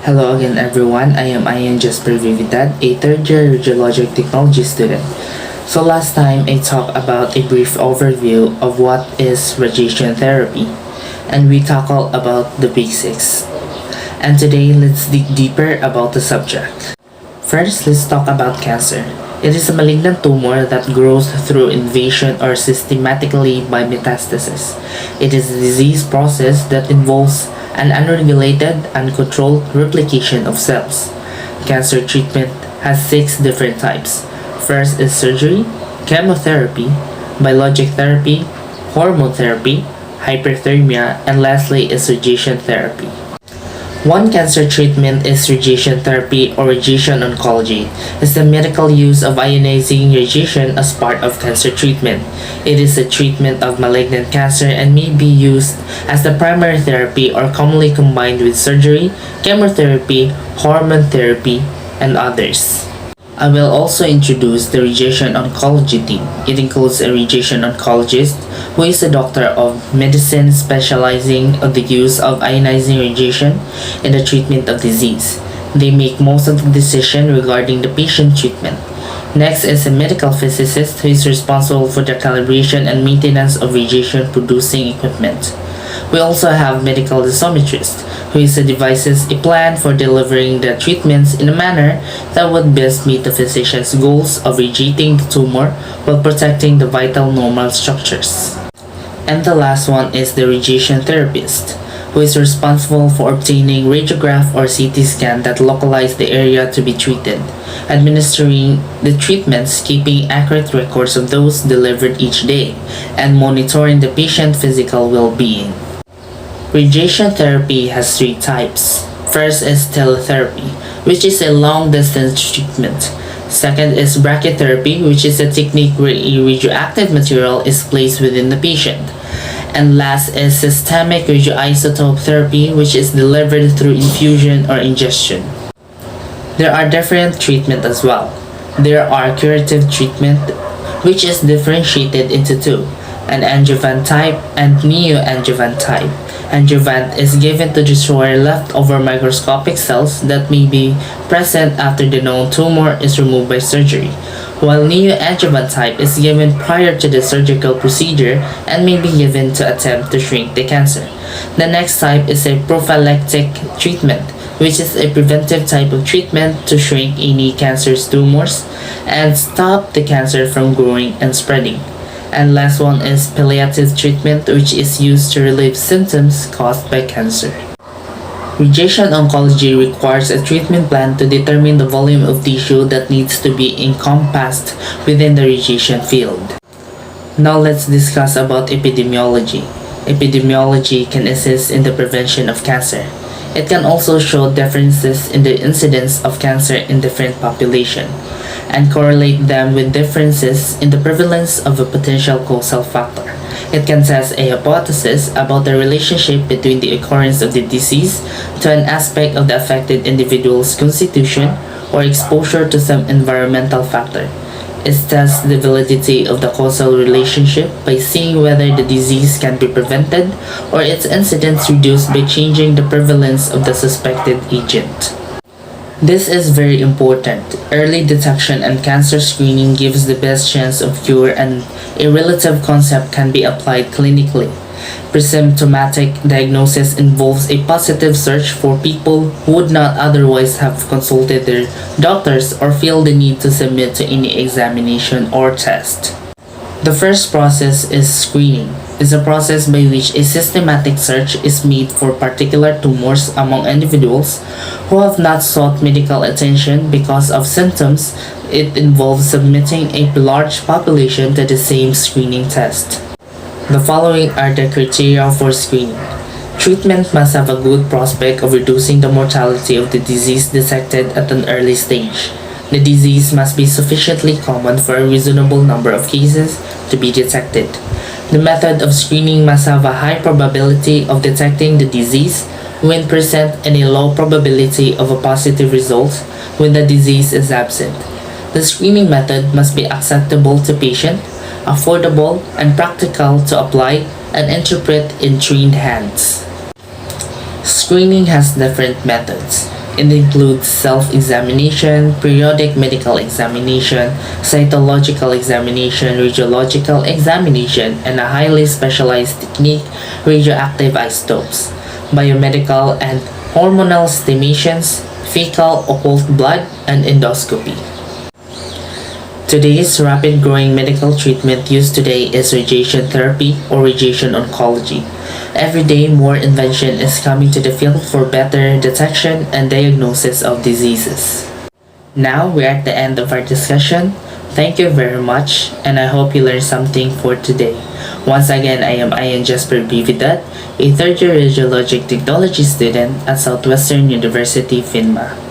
Hello again everyone, I am Jaspher Vidad, a third year radiologic technology student. So last time I talked about a brief overview of what is radiation therapy and we tackled about the basics. And today let's dig deeper about the subject. First, let's talk about cancer. It is a malignant tumor that grows through invasion or systematically by metastasis. It is a disease process that involves an unregulated, uncontrolled replication of cells. Cancer treatment has six different types. First is surgery, chemotherapy, biologic therapy, hormone therapy, hyperthermia, and lastly is radiation therapy. One cancer treatment is radiation therapy or radiation oncology. It's the medical use of ionizing radiation as part of cancer treatment. It is a treatment of malignant cancer and may be used as the primary therapy or commonly combined with surgery, chemotherapy, hormone therapy, and others. I will also introduce the radiation oncology team. It includes a radiation oncologist who is a doctor of medicine specializing in the use of ionizing radiation in the treatment of disease. They make most of the decision regarding the patient treatment. Next is a medical physicist who is responsible for the calibration and maintenance of radiation producing equipment. We also have medical dosimetrist, who is a devices a plan for delivering the treatments in a manner that would best meet the physician's goals of radiating the tumor while protecting the vital normal structures. And the last one is the radiation therapist, who is responsible for obtaining radiograph or CT scan that localize the area to be treated, administering the treatments, keeping accurate records of those delivered each day, and monitoring the patient's physical well-being. Radiation therapy has three types. First is teletherapy, which is a long-distance treatment. Second is brachytherapy, which is a technique where a radioactive material is placed within the patient. And last is systemic radioisotope therapy, which is delivered through infusion or ingestion. There are different treatment as well. There are curative treatment, which is differentiated into two, an adjuvant type and neoadjuvant type. Adjuvant is given to destroy leftover microscopic cells that may be present after the known tumor is removed by surgery, while neoadjuvant type is given prior to the surgical procedure and may be given to attempt to shrink the cancer. The next type is a prophylactic treatment, which is a preventive type of treatment to shrink any cancerous tumors and stop the cancer from growing and spreading. And last one is palliative treatment, which is used to relieve symptoms caused by cancer. Radiation oncology requires a treatment plan to determine the volume of tissue that needs to be encompassed within the radiation field. Now let's discuss about epidemiology. Epidemiology can assist in the prevention of cancer. It can also show differences in the incidence of cancer in different populations and correlate them with differences in the prevalence of a potential causal factor. It can test a hypothesis about the relationship between the occurrence of the disease to an aspect of the affected individual's constitution or exposure to some environmental factor. It tests the validity of the causal relationship by seeing whether the disease can be prevented or its incidence reduced by changing the prevalence of the suspected agent. This is very important. Early detection and cancer screening gives the best chance of cure, and a relative concept can be applied clinically. Presymptomatic diagnosis involves a positive search for people who would not otherwise have consulted their doctors or feel the need to submit to any examination or test. The first process is screening. It's a process by which a systematic search is made for particular tumors among individuals who have not sought medical attention because of symptoms. It involves submitting a large population to the same screening test. The following are the criteria for screening. Treatment must have a good prospect of reducing the mortality of the disease detected at an early stage. The disease must be sufficiently common for a reasonable number of cases to be detected. The method of screening must have a high probability of detecting the disease when present and a low probability of a positive result when the disease is absent. The screening method must be acceptable to patient, affordable, and practical to apply and interpret in trained hands. Screening has different methods. It includes self-examination, periodic medical examination, cytological examination, radiological examination, and a highly specialized technique, radioactive isotopes, biomedical and hormonal stimations, fecal occult blood, and endoscopy. Today's rapid growing medical treatment used today is radiation therapy or radiation oncology. Every day more invention is coming to the field for better detection and diagnosis of diseases. Now we're at the end of our discussion. Thank you very much and I hope you learned something for today. Once again, I am Jaspher Vidad, a third year radiologic technology student at Southwestern University, Finma.